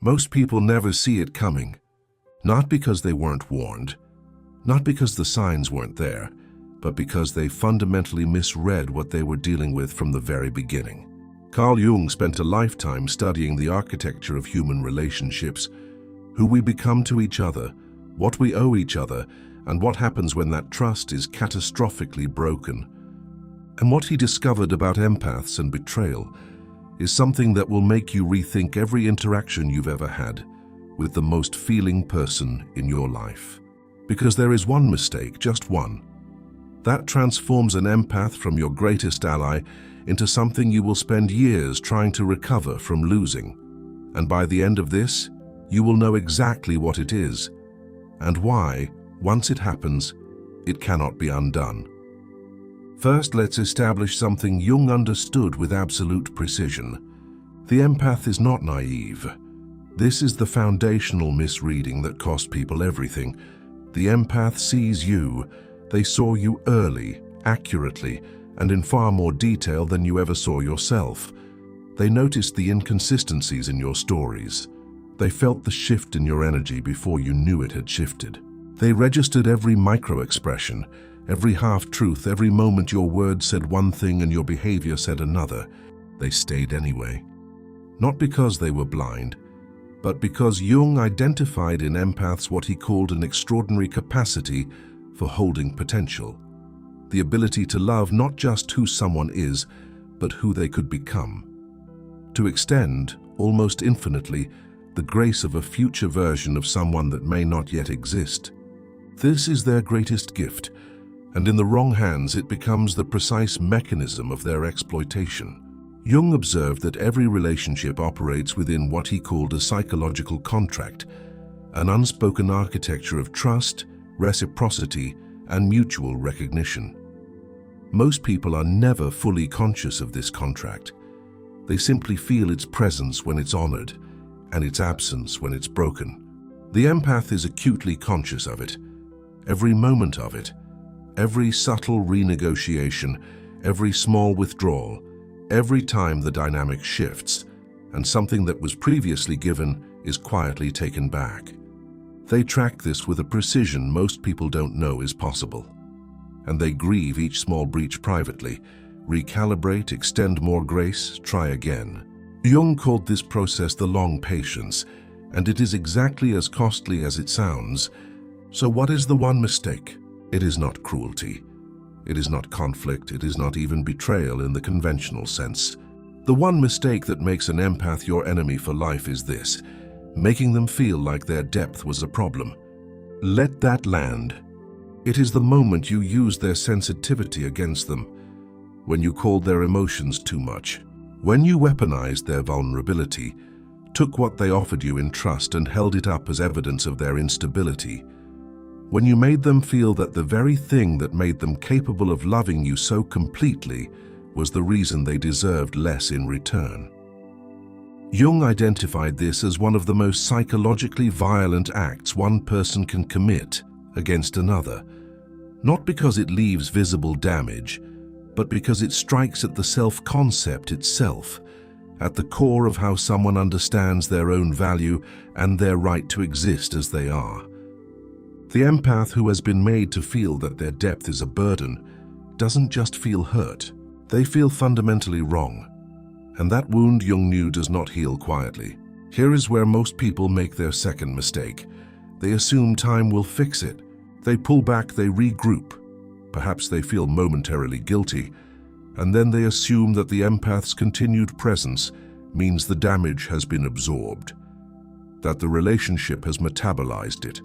Most people never see it coming, not because they weren't warned, not because the signs weren't there, but because they fundamentally misread what they were dealing with from the very beginning. Carl Jung spent a lifetime studying the architecture of human relationships, who we become to each other, what we owe each other, and what happens when that trust is catastrophically broken. And what he discovered about empaths and betrayal is something that will make you rethink every interaction you've ever had with the most feeling person in your life. Because there is one mistake, just one, that transforms an empath from your greatest ally into something you will spend years trying to recover from losing. And by the end of this, you will know exactly what it is and why, once it happens, it cannot be undone. First, let's establish something Jung understood with absolute precision. The empath is not naive. This is the foundational misreading that cost people everything. The empath sees you. They saw you early, accurately, and in far more detail than you ever saw yourself. They noticed the inconsistencies in your stories. They felt the shift in your energy before you knew it had shifted. They registered every micro-expression, every half-truth, every moment your words said one thing and your behavior said another. They stayed anyway. Not because they were blind, but because Jung identified in empaths what he called an extraordinary capacity for holding potential. The ability to love not just who someone is, but who they could become. To extend, almost infinitely, the grace of a future version of someone that may not yet exist. This is their greatest gift, and in the wrong hands it becomes the precise mechanism of their exploitation. Jung observed that every relationship operates within what he called a psychological contract, an unspoken architecture of trust, reciprocity, and mutual recognition. Most people are never fully conscious of this contract. They simply feel its presence when it's honored, and its absence when it's broken. The empath is acutely conscious of it, every moment of it, every subtle renegotiation, every small withdrawal, every time the dynamic shifts, and something that was previously given is quietly taken back. They track this with a precision most people don't know is possible. And they grieve each small breach privately, recalibrate, extend more grace, try again. Jung called this process the long patience, and it is exactly as costly as it sounds. So what is the one mistake? It is not cruelty. It is not conflict. It is not even betrayal in the conventional sense. The one mistake that makes an empath your enemy for life is this: making them feel like their depth was a problem. Let that land. It is the moment you use their sensitivity against them, when you called their emotions too much, when you weaponized their vulnerability, took what they offered you in trust and held it up as evidence of their instability, when you made them feel that the very thing that made them capable of loving you so completely was the reason they deserved less in return. Jung identified this as one of the most psychologically violent acts one person can commit against another, not because it leaves visible damage, but because it strikes at the self-concept itself, at the core of how someone understands their own value and their right to exist as they are. The empath who has been made to feel that their depth is a burden doesn't just feel hurt, they feel fundamentally wrong. And that wound Jung knew does not heal quietly. Here is where most people make their second mistake. They assume time will fix it. They pull back, they regroup. Perhaps they feel momentarily guilty, and then they assume that the empath's continued presence means the damage has been absorbed, that the relationship has metabolized it,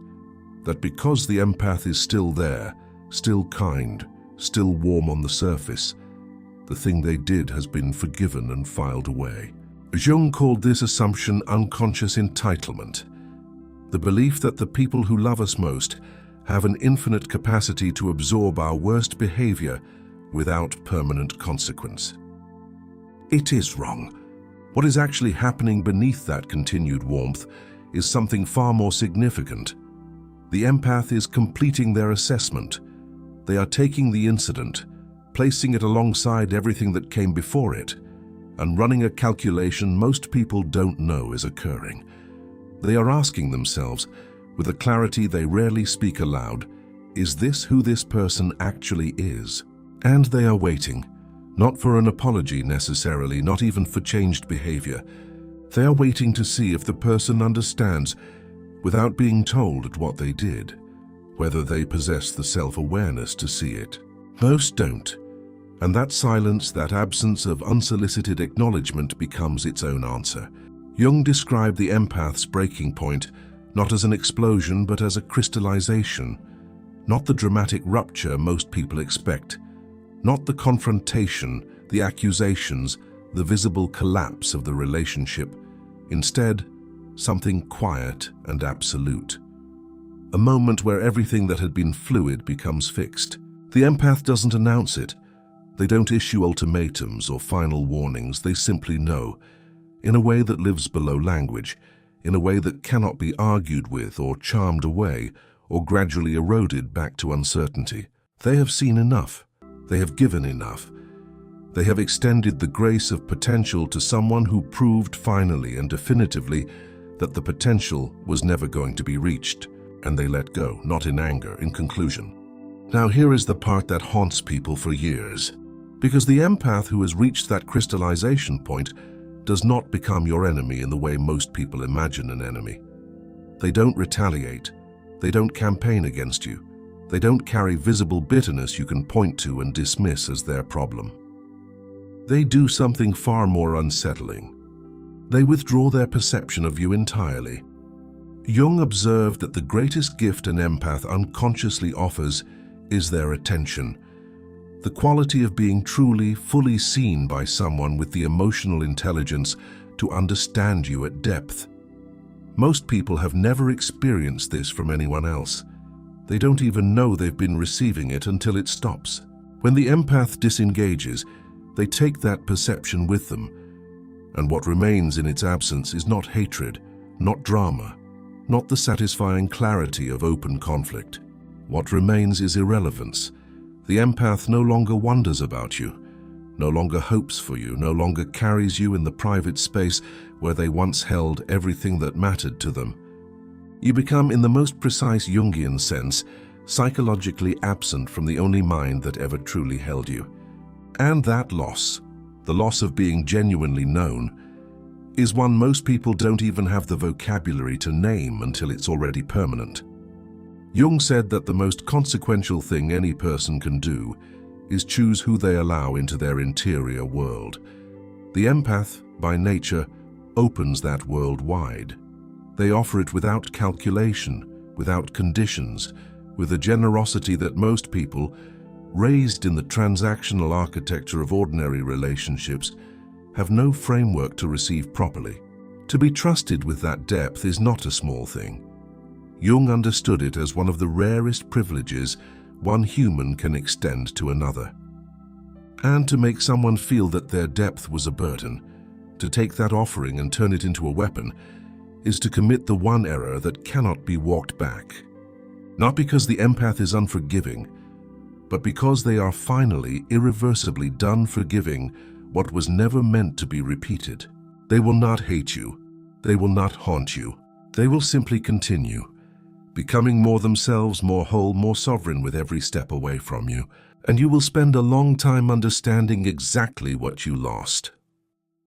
that because the empath is still there, still kind, still warm on the surface, the thing they did has been forgiven and filed away. Jung called this assumption unconscious entitlement, the belief that the people who love us most have an infinite capacity to absorb our worst behavior without permanent consequence. It is wrong. What is actually happening beneath that continued warmth is something far more significant. The empath is completing their assessment. They are taking the incident, placing it alongside everything that came before it, and running a calculation most people don't know is occurring. They are asking themselves, with a clarity they rarely speak aloud, is this who this person actually is? And they are waiting, not for an apology necessarily, not even for changed behavior. They are waiting to see if the person understands, without being told at what they did, whether they possess the self-awareness to see it. Most don't, and that silence, that absence of unsolicited acknowledgement becomes its own answer. Jung described the empath's breaking point not as an explosion but as a crystallization, not the dramatic rupture most people expect, not the confrontation, the accusations, the visible collapse of the relationship. Instead, something quiet and absolute. A moment where everything that had been fluid becomes fixed. The empath doesn't announce it. They don't issue ultimatums or final warnings. They simply know, in a way that lives below language, in a way that cannot be argued with or charmed away or gradually eroded back to uncertainty. They have seen enough. They have given enough. They have extended the grace of potential to someone who proved finally and definitively that the potential was never going to be reached, and they let go, not in anger, in conclusion. Now here is the part that haunts people for years, because the empath who has reached that crystallization point does not become your enemy in the way most people imagine an enemy. They don't retaliate. They don't campaign against you. They don't carry visible bitterness you can point to and dismiss as their problem. They do something far more unsettling. They withdraw their perception of you entirely. Jung observed that the greatest gift an empath unconsciously offers is their attention, the quality of being truly, fully seen by someone with the emotional intelligence to understand you at depth. Most people have never experienced this from anyone else. They don't even know they've been receiving it until it stops. When the empath disengages, they take that perception with them, and what remains in its absence is not hatred, not drama, not the satisfying clarity of open conflict. What remains is irrelevance. The empath no longer wonders about you, no longer hopes for you, no longer carries you in the private space where they once held everything that mattered to them. You become, in the most precise Jungian sense, psychologically absent from the only mind that ever truly held you. And that loss, the loss of being genuinely known, is one most people don't even have the vocabulary to name until it's already permanent. Jung said that the most consequential thing any person can do is choose who they allow into their interior world. The empath, by nature, opens that world wide. They offer it without calculation, without conditions, with a generosity that most people, raised in the transactional architecture of ordinary relationships, have no framework to receive properly. To be trusted with that depth is not a small thing. Jung understood it as one of the rarest privileges one human can extend to another. And to make someone feel that their depth was a burden, to take that offering and turn it into a weapon, is to commit the one error that cannot be walked back. Not because the empath is unforgiving, but because they are finally, irreversibly done forgiving what was never meant to be repeated. They will not hate you. They will not haunt you. They will simply continue, becoming more themselves, more whole, more sovereign with every step away from you. And you will spend a long time understanding exactly what you lost.